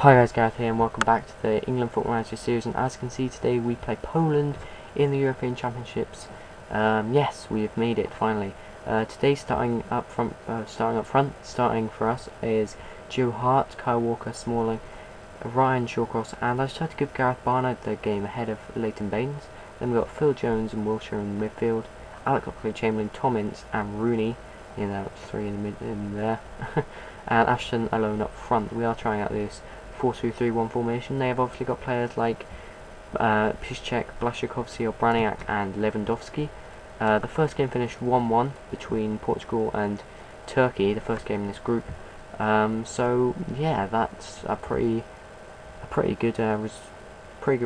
Hi guys, Gareth here and welcome back to the England Football Manager series, and as you can see today we play Poland in the European Championships. Yes, we have made it finally. Today starting up front for us is Joe Hart, Kyle Walker, Smalling, Ryan Shawcross, and I just tried to give Gareth Barnard the game ahead of Leighton Baines. Then we've got Phil Jones and Wilshere in the midfield, Alec Oxlade-Chamberlain, Tom Ince and Rooney. That's three in there. And Ashton alone up front. We are trying out this 4-2-3-1 formation. They have obviously got players like Piszczek, Błaszczykowski, Obraniak and Lewandowski. The first game finished 1-1 between Portugal and Turkey, the first game in this group. So yeah, that's a pretty good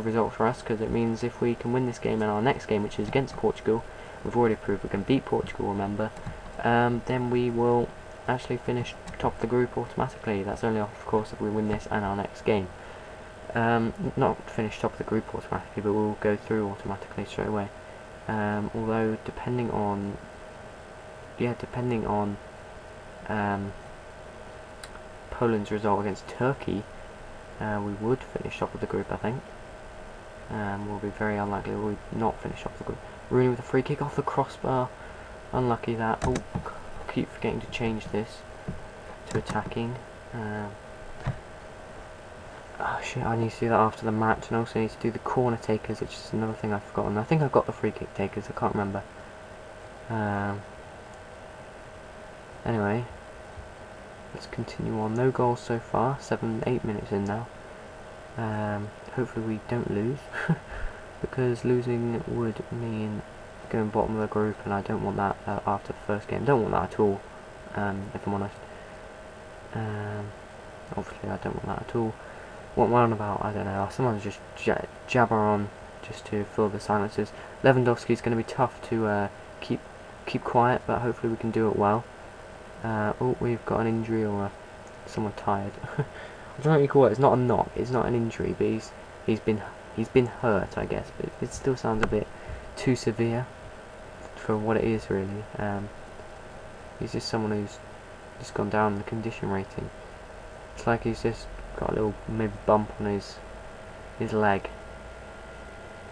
result for us, because it means if we can win this game and our next game, which is against Portugal, we've already proved we can beat Portugal, remember, then we will actually finish top of the group automatically. That's only of course if we win this and our next game. Not finish top of the group automatically, but we'll go through automatically straight away. Although depending on Poland's result against Turkey, we would finish top of the group, I think. Will be very unlikely we would not finish top of the group. Rooney with a free kick off the crossbar. Unlucky that. Oh, I keep forgetting to change this to attacking. Oh shit, I need to do that after the match, and also need to do the corner takers, which is another thing I've forgotten. I think I've got the free kick takers, I can't remember. Anyway, let's continue on. No goals so far, 8 minutes in now. Hopefully we don't lose, because losing would mean going bottom of the group, and I don't want that after the first game. Don't want that at all, if I'm honest. Obviously I don't want that at all. What am I on about? I don't know. Someone's just jabber on just to fill the silences. Lewandowski's going to be tough to keep quiet, but hopefully we can do it well. Oh, we've got an injury, or someone tired. I don't know what you call it. It's not a knock. It's not an injury, but he's been hurt, I guess. But it still sounds a bit too severe for what it is, really. He's just someone who's just gone down in the condition rating. It's like he's just got a little maybe bump on his leg.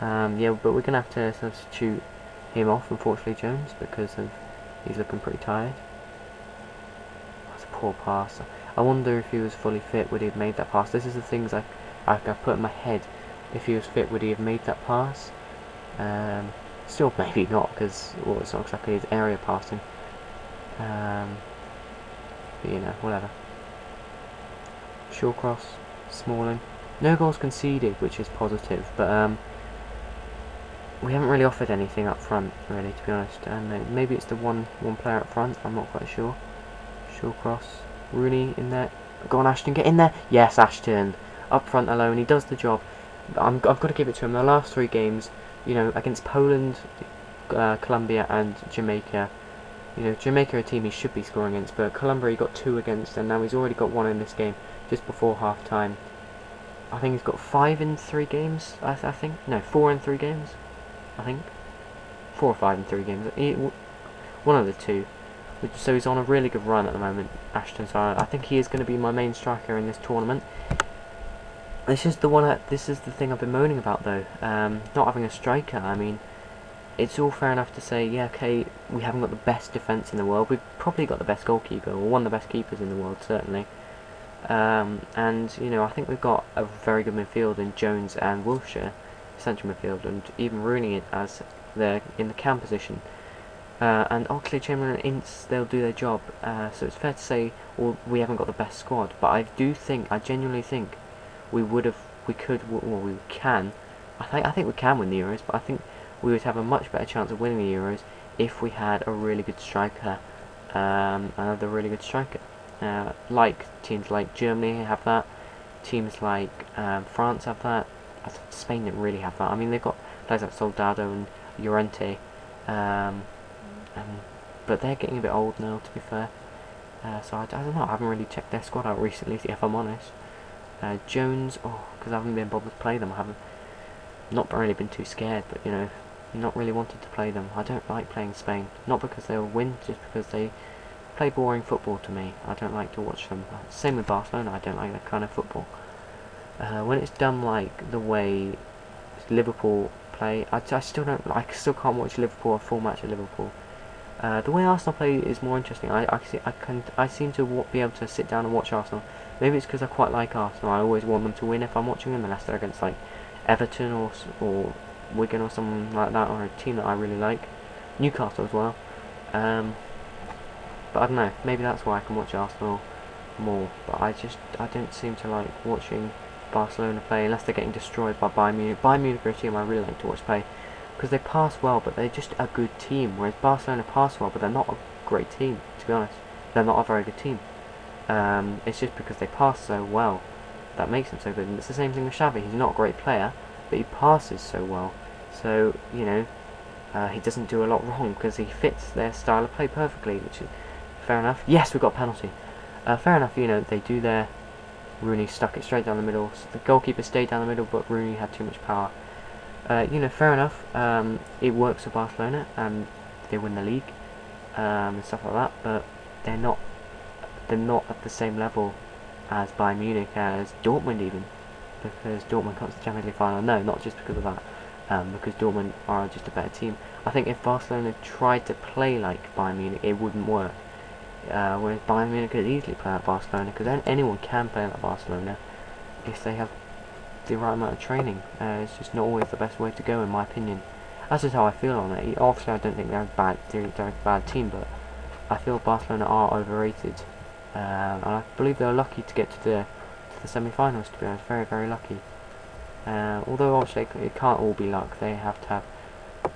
Yeah, but we're gonna have to substitute him off, unfortunately, Jones, because he's looking pretty tired. That's a poor pass. I wonder if he was fully fit, would he have made that pass? This is the things I put in my head. If he was fit, would he have made that pass? Still maybe not, because it's not exactly his area passing. But whatever. Shawcross, Smalling. No goals conceded, which is positive, but we haven't really offered anything up front, really, to be honest. And maybe it's the one player up front, I'm not quite sure. Shawcross, Rooney in there. Go on, Ashton, get in there. Yes, Ashton, up front alone, he does the job. I've got to give it to him. The last 3 games, against Poland, Colombia and Jamaica. Jamaica are a team he should be scoring against, but Colombia he got 2 against, and now he's already got 1 in this game, just before half time. I think he's got 5 in 3 games, I think. No, 4 in 3 games, I think. 4 or 5 in 3 games. One of the 2. So he's on a really good run at the moment, Ashton. So I think he is going to be my main striker in this tournament. This is the thing I've been moaning about, though. Not having a striker. I mean, it's all fair enough to say, yeah, okay, we haven't got the best defence in the world. We've probably got the best goalkeeper, or one of the best keepers in the world, certainly. And I think we've got a very good midfield in Jones and Wilshere, central midfield, and even Rooney as they're in the cam position. And Oxlade-Chamberlain and Ince, they'll do their job. So it's fair to say, well, we haven't got the best squad, but I genuinely think we can. I think we can win the Euros, but I think we would have a much better chance of winning the Euros if we had a really good striker, another really good striker. Like teams like Germany have that, teams like France have that. Spain don't really have that. I mean, they've got players like Soldado and Llorente, but they're getting a bit old now, to be fair. So I don't know. I haven't really checked their squad out recently, if I'm honest. Jones, because I haven't been bothered to play them. I haven't not really been too scared, but not really wanted to play them. I don't like playing Spain, not because they'll win, just because they play boring football to me. I don't like to watch them. Same with Barcelona, I don't like that kind of football. When it's done like the way Liverpool play, I still don't. I still can't watch Liverpool, a full match at Liverpool. The way Arsenal play is more interesting. I seem to be able to sit down and watch Arsenal. Maybe it's because I quite like Arsenal. I always want them to win if I'm watching them, unless they're against like Everton or Wigan or something like that, or a team that I really like. Newcastle as well. But I don't know. Maybe that's why I can watch Arsenal more. But I don't seem to like watching Barcelona play unless they're getting destroyed by Bayern Munich. Bayern Munich are a team I really like to watch play because they pass well, but they're just a good team. Whereas Barcelona pass well, but they're not a great team. To be honest, they're not a very good team. It's just because they pass so well that makes them so good. And it's the same thing with Xavi. He's not a great player, but he passes so well. So you know, he doesn't do a lot wrong because he fits their style of play perfectly, which is fair enough. Yes, we've got a penalty. Fair enough. You know, they do their. Rooney stuck it straight down the middle. So the goalkeeper stayed down the middle, but Rooney had too much power. You know, fair enough. It works for Barcelona, and they win the league and stuff like that. But they're not at the same level as Bayern Munich, as Dortmund even, because Dortmund got to the Champions League final. No, not just because of that. Because Dortmund are just a better team. I think if Barcelona tried to play like Bayern Munich, it wouldn't work. Whereas Bayern Munich could easily play like Barcelona, because anyone can play like Barcelona if they have the right amount of training. It's just not always the best way to go, in my opinion. That's just how I feel on it. Obviously, I don't think they're a bad team, but I feel Barcelona are overrated, and I believe they're lucky to get to the semi-finals. To be honest, very, very lucky. Although obviously it can't all be luck. They have to have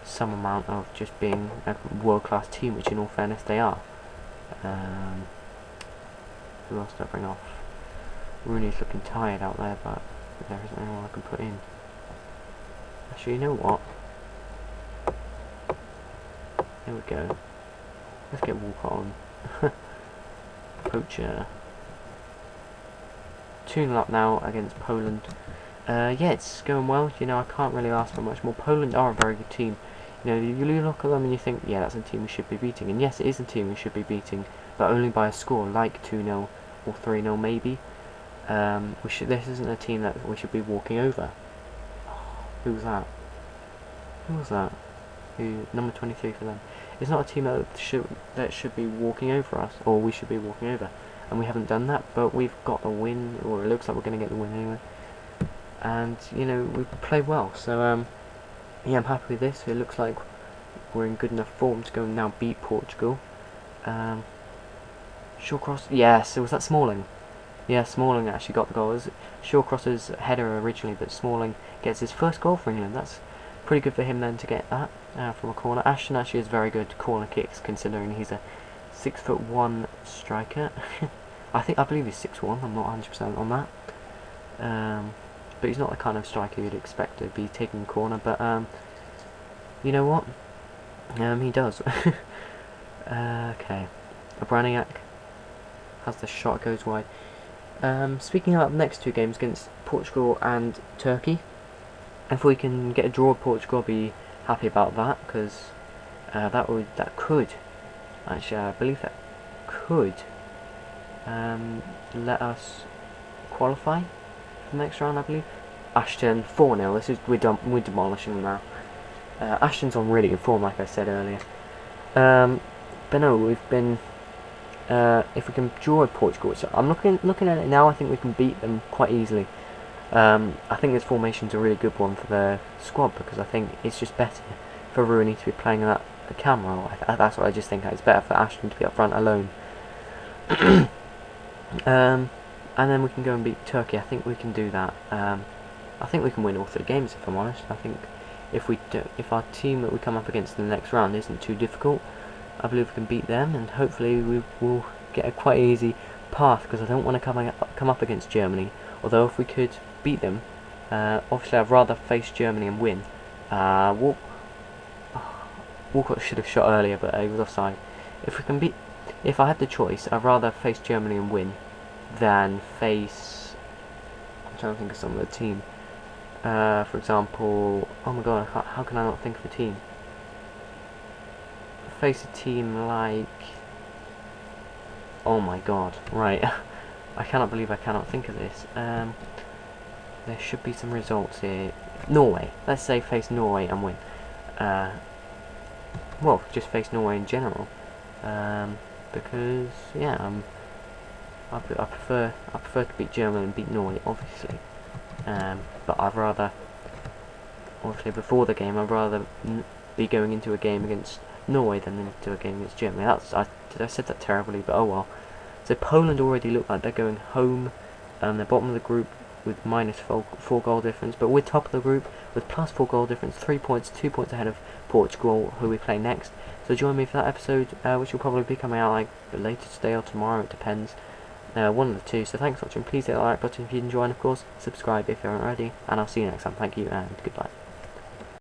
some amount of just being a world-class team, which in all fairness they are. Who else did I bring off? Rooney's looking tired out there, but there isn't anyone I can put in. Actually, you know what? There we go. Let's get Walcott on. Poacher. 2-0 up now against Poland. Yeah, it's going well. You know, I can't really ask for much more. Poland are a very good team. You know, you look at them and you think, yeah, that's a team we should be beating. And yes, it is a team we should be beating, but only by a score, like 2-0 or 3-0 maybe. This isn't a team that we should be walking over. Who was that? Who was that? Number 23 for them. It's not a team that should be walking over us, or we should be walking over. And we haven't done that, but we've got the win, or it looks like we're going to get the win anyway. And, you know, we played well, so, yeah, I'm happy with this. It looks like we're in good enough form to go and now beat Portugal. Shawcross, yes, was that Smalling? Yeah, Smalling actually got the goal. It was Shawcross's header originally, but Smalling gets his first goal for England. That's pretty good for him then to get that from a corner. Ashton actually is very good corner kicks, considering he's a 6'1" striker. I believe he's 6'1". I'm not 100% on that. But he's not the kind of striker you'd expect to be taking the corner. But you know what? He does. Okay. Obraniak has the shot, goes wide. Speaking about the next two games against Portugal and Turkey, if we can get a draw with Portugal, I'll be happy about that, because that could actually, I believe that could let us qualify for the next round. I believe. Ashton 4-0. This is we're demolishing them now. Ashton's on really good form, like I said earlier. But no, we've been. If we can draw with Portugal, which I'm looking at it now, I think we can beat them quite easily. I think this formation's a really good one for the squad, because I think it's just better for Rooney to be playing in that camera role. That's what I just think. It's better for Ashton to be up front alone. And then we can go and beat Turkey. I think we can do that. I think we can win all 3 games, if I'm honest. I think if our team that we come up against in the next round isn't too difficult, I believe we can beat them, and hopefully we will get a quite easy path, because I don't want to come up against Germany. Although if we could beat them, obviously I'd rather face Germany and win. Walcott should have shot earlier, but he was offside. If I had the choice, I'd rather face Germany and win than face. I'm trying to think of some of the team. For example, oh my god, how can I not think of a team? Face a team like. Oh my god, right. I cannot believe I cannot think of this. there should be some results here. Norway. Let's say face Norway and win. Well, just face Norway in general. Because yeah, I prefer to beat Germany and beat Norway, obviously. But I'd rather, obviously, before the game, I'd rather be going into a game against Norway than into a game against Germany. I said that terribly, but oh well. So Poland already look like they're going home. They're bottom of the group with -4 goal difference, but we're top of the group with +4 goal difference, 3 points, 2 points ahead of Portugal, who we play next. So join me for that episode, which will probably be coming out like later today or tomorrow, it depends. One of the two. So thanks for watching. Please hit the like button if you enjoy, and of course subscribe if you aren't already, and I'll see you next time. Thank you and goodbye.